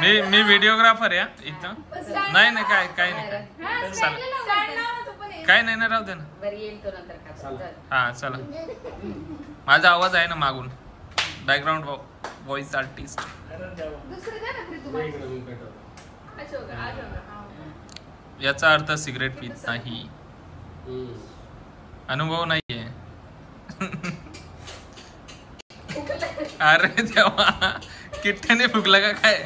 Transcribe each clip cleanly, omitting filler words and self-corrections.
मी videographer आहे इथं. नाही नाही काय काय नाही काय नाही ना, राहू दे ना. हा चला. माझा आवाज आहे ना मागून, बॅकग्राऊंड व्हॉइस आर्टिस्ट. याचा अर्थ सिगरेट पीत नाही, अनुभव नाहीये. अरे तेव्हा किट्ट्याने फुकला का काय?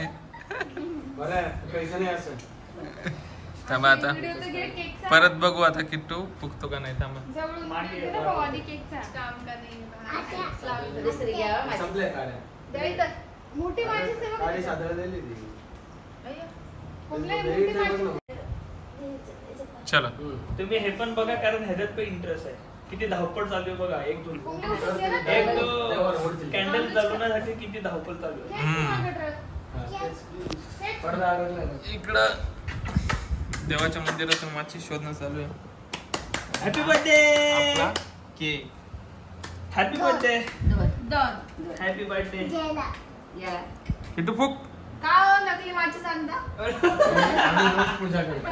थांबा आता परत बघू आता किट्टू फुकतो का नाही. थांबा चला. तुम्ही हे पण बघा, कारण ह्याच्यात पण इंटरेस्ट आहे. किती धावपळ चालू आहे बघा. एक कॅन्डल चालवण्यासाठी किती धावपळ चालू आहे. इकडं देवाच्या मंदिरात माची शोधणं चालू आहे. Happy birthday. Cake. Happy birthday. Happy birthday. Kittu फुक. का नकली माची सांगता? पूजा करतो.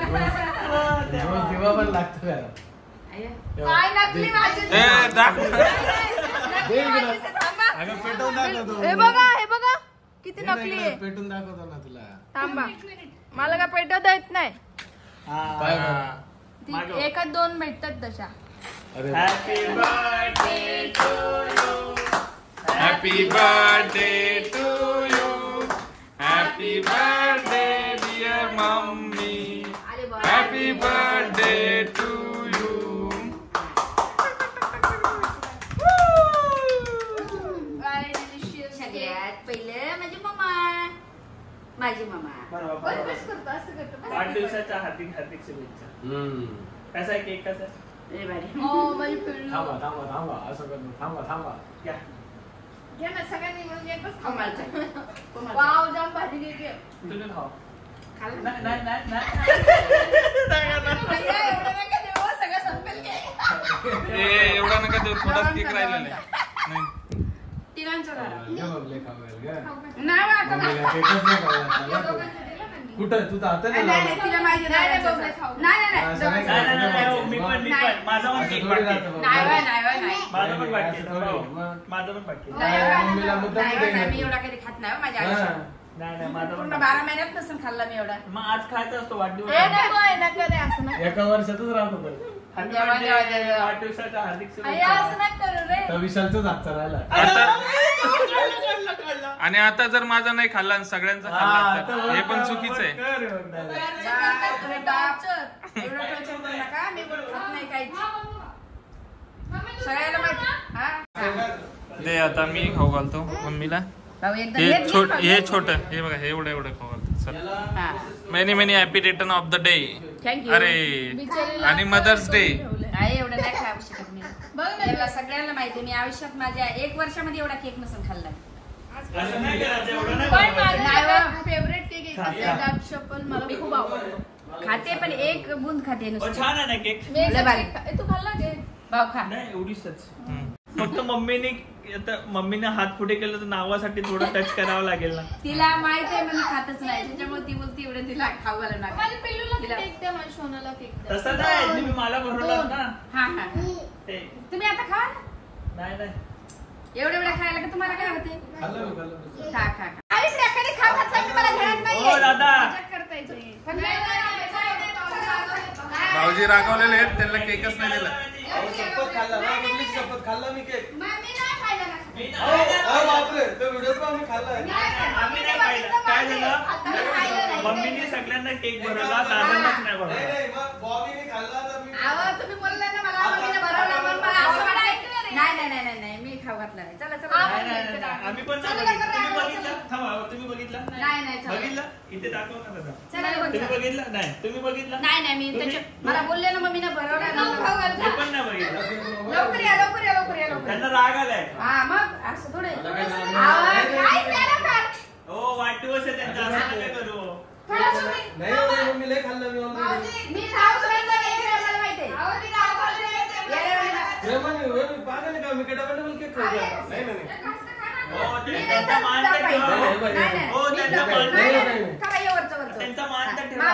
दिवा पण लागतो का? काय नकली माची? हे बघा हे बघा किती नकली आहे. पेटून दाखवतो ना तुला. थांबा, मला का पेटवता येत नाही. एकात दोन भेटतात तशा. Happy birthday to you. Happy birthday to you. Happy birthday dear mummy. Happy birthday to you. सगळ्यात पहिलं माझी मम्मा. वाढदिवसाच्या हार्दिक हार्दिक शुभेच्छा. कसा आहे केक? कसा आहे? थांबा थांबा थांबा असं करतो. थांबा थांबा घ्या ना सगळ्यांनी मिळून एकच खाऊ. वाव जाम भारी केक आहे. तुम्ही खाऊ. खाल्लं नाही नाही नाही सगळं संपेल केक. एवढा नका देऊ, थोडाच केक राहिलेला आहे. तिघांचं झालं. कुठं तू तर आता तिला माहिती नाही. मी पण माझा पण केक बाकी. माझा पण बाकी. माझा पण बाकी. मी एवढा कधी खात नाही माझ्या आयुष्यात. नाही माझा पण 12 महिन्यात नसून खाल्ला मी एवढा. मग आज खायचा असतो वाढदिवस. एका वर्षातच राहतो. वाढदिवसाच्या हार्दिक शुभेच्छा. विशालचाच हातचा राहिला. आणि आता जर माझा नाही खाल्ला आणि सगळ्यांचा खाल्ला तर हे पण चुकीचं आहे. दे आता मी खाऊ घालतो मम्मीला. हे छोट हे बघा, हे एवढं एवढं खाऊ घालतो. Many many happy return of the day. अरे आणि मदर्स डे. एवढं नाही खाऊ शकत मी. सगळ्यांना माहिती मी आयुष्यात माझ्या 1 वर्षामध्ये एवढा केक नसून खाल्ला. फेवरेट केक डार्क शफल मला खूप आवडतो. खाते पण 1 बूंद खाते नुसतं. छान आहे ना केक. तू खाल्ला के भाऊ खा. नाही एवढीच फक्त मम्मीने हात पुढे केलं तर नावासाठी थोडं टच करावं लागेल ना. तिला माहित आहे मी खातच नाही, त्याच्यामुळे ती बोलते एवढं तिला खाऊ घालू नका. माझ्या पिल्लूला केक द्या, माझ्या सोनाला केक द्या. तसं नाही, तुम्ही मला भरवलात ना. हा हा तुम्ही आता खा. नाही नाही एवढं खायला का तुम्हाला काय होते? खा खा दादा भाऊजी रागवलेले आहेत, त्यांना केकच नाही दिला. शपथ खाल्ला ना, शपथ खाल्ला मी केक. काय झालं, मम्मीने सगळ्यांना केक भरवला, दादांनाच नाही भरवला. नाही मी खाऊ घातला नाही. चला चला आम्ही पण तुम्ही बघितला बघितला इथे दाखव ना दादा. तुम्ही बघितला नाही? तुम्ही बघितला नाही मी मला बोलले ना मम्मीने भरवला पण नाही बघितलं. लवकर या लवकर या लवकर या लवकर. त्यांना राग आलाय. हा मग असं थोडे हो वाढदिवस आहे त्यांचा, असं काय करू. नाही मम्मी लय खाल्लं मी मी खाऊ घातला नाही मला माहिती आहे. पागल का मी केटा केक खाऊ. नाही नाही हो त्यांचा मान तर ठेवा.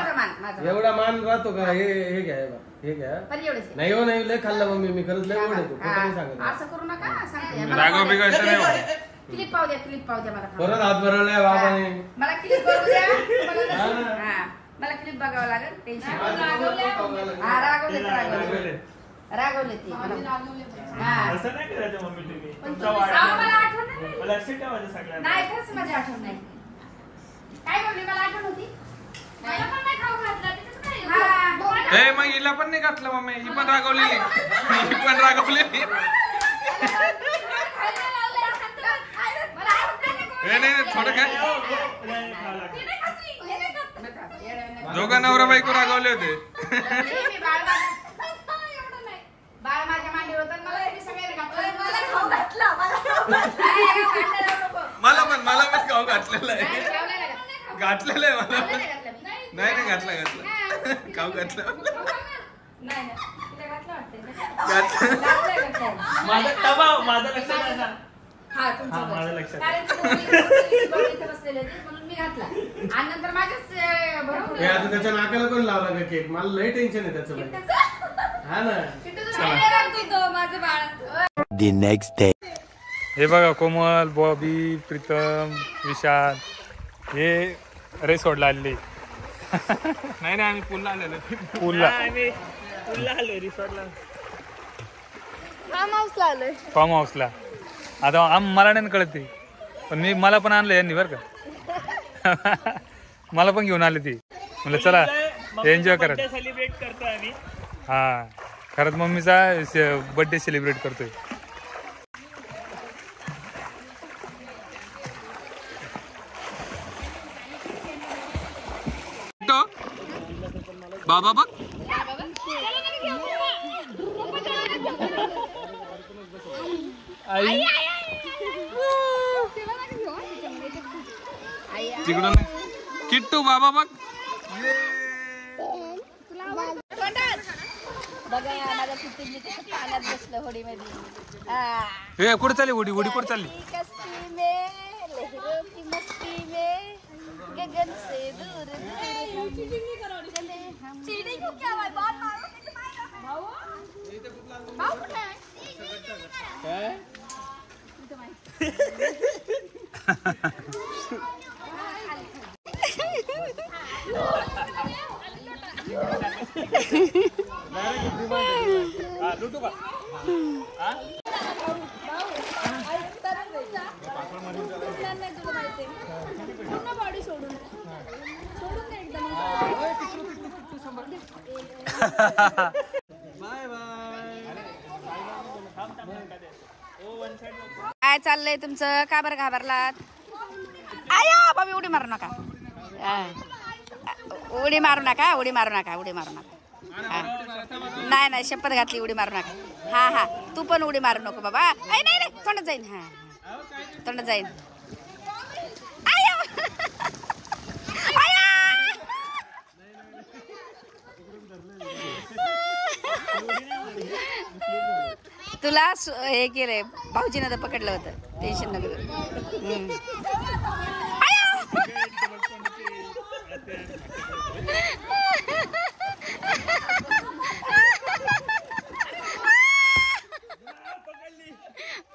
एवढा मान राहतो का? हे घ्या हे घ्या. नाही हो नाही लय खाल्ला मम्मी मी खरंच लय ओढ येतो सांगत असं करू नका. क्लिप पाहू द्या मला परत हात भरवलाय बाबाने. मला क्लिप बघू द्या. मला क्लिप बघावं लागेल. टेन्शन रागवले ते असं नाही करायचं मम्मी तुम्ही. मला आठवण मला लक्षात ठेवायचं सगळ्यांना. नाही खरंच माझी आठवण नाही. काय बोलली मला आठवण होती. मग हिला पण नाही घातलं मम्मी. ही पण रागवलेली. नाही थोडं काय दोघं नवरा बायको रागवले होते. बाळ माझ्या मांडीवर होतं. मला पण गाव घातलेलं आहे. घातलेलं आहे मला. नाही घातलं गाव घातलं. माझं लक्षात आहे ना. माझं लक्षात म्हणून मी घातला. आणि नंतर माझ्याच त्याच्या नाकाला पण लावला का केक? मला लय टेन्शन आहे त्याचं. हा ना. माझं बाळ. The next day. हे बघा कोमल, बॉबी, प्रीतम, विशाल हे रेसोर्टला आलेले. नाही आम्ही पुलला आलेलो. पुलला आलो रिसॉर्टला. फार्म हाऊसला. आता मला नाही कळत ते पण मला पण आणलं यांनी बरं का. मला पण घेऊन आले ती. म्हणलं चला एन्जॉय करा. सेलिब्रेट करतोय आम्ही. हा खरंच मम्मीचा बर्थडे सेलिब्रेट करतोय. बाबा बघ आई तिकडून किट्टू बाबा बघ. बघा माझ्या किट्टूंनी पाण्यात बसलं होडीमध्ये. हे कुठे चालली उडी कुठे चालली. गगन से दूर काय चाललंय तुमचं? का बरं घाबरलात? आया बाबी उडी मारू नका. उडी मारू नका. नाही शपथ घातली. उडी मारू नका. हा तू पण उडी मारू नको बाबा. नाही तोंडात जाईन. तोंडात जाईन. तुला हे केलंय भाऊजीनं तर पकडलं होतं. टेन्शन नको.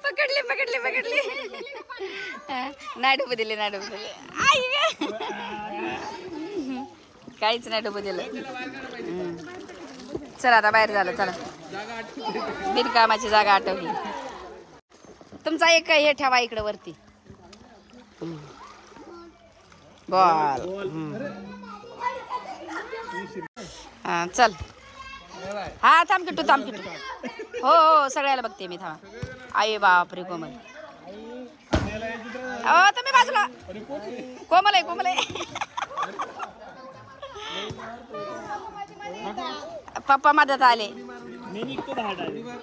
पकडली. नाही डुबू दिले. काहीच नाही डुबू दिलं. चला आता बाहेर झालं. चला बिनकामाची जागा आठवली. तुमचा एक हे ठेवा इकडे वरती. बॉल. चल. हा थांब किट्टू. हो सगळ्याला बघते मी. थांबा. आई बापरे कोमल. तुम्ही बाजूला. कोमल आहे. पप्पा मदत आले.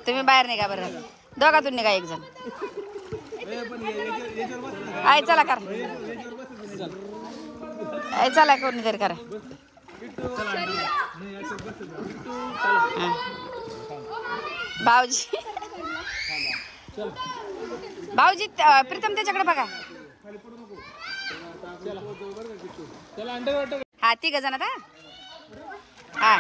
तुम्ही बाहेर निघा बरं. दोघातून निघा एक जण. चला करा. चला कोणीतरी करा. भाऊजी भाऊजी प्रीतम त्याच्याकडे बघा. हा 3 जण आता. हा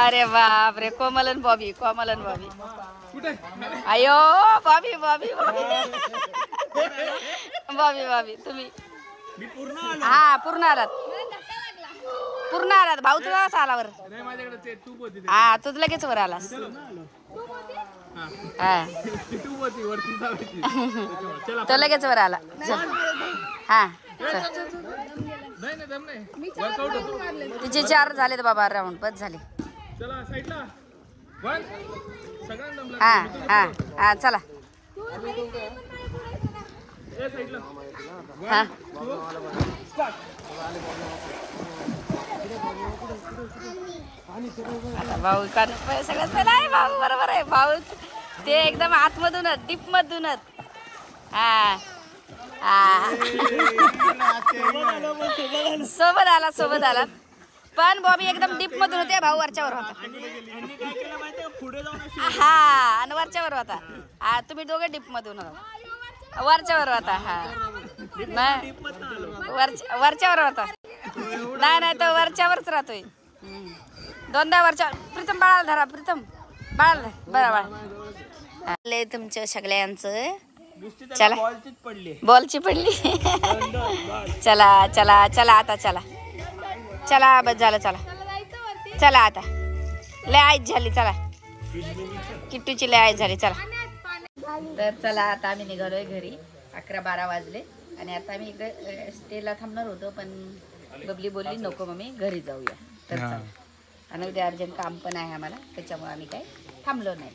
अरे बाप रे, कोमलन बॉबी. अयो बॉबी तुम्ही हा पूर्ण आलात भाऊ. तुला आला वर. हा तू लगेच वर आलास. हा तो लगेच वर आला. हा तिचे 4 झालेत बाबा राऊंड. बस झाले. हा चला. हा आता भाऊ सगळं आहे भाऊ. बरोबर आहे भाऊ. ते एकदम आतमधूनच डीप मधूनच. हा सोबत आला पण बॉबी एकदम डीप मधून होते. भाऊ वरच्यावर होता. हा आणि वरच्यावर होता. हा तुम्ही दोघे डीप मधून होता. वरच्यावर होता. हा नाही वरच्यावर होता. नाही तो वरच्यावरच राहतोय. 2दा वरच्यावर. प्रीतम बाळाला धरा. प्रीतम बाळाला बरं बाळा. तुमच्या सगळ्यांचं चला बॉलची पडली. चला आता चला बस झालं. चला आता लय आईच झाली. चला किट्टूची लय आईच झाली. चला तर चला आता आम्ही निघालोय घरी. 11-12 वाजले आणि आता आम्ही इकडे स्टेला थांबणार होतो पण बबली बोलली नको मम्मी घरी जाऊया. तर चला. आणि उद्या अर्जंट काम पण आहे आम्हाला त्याच्यामुळे आम्ही काही थांबलो नाही.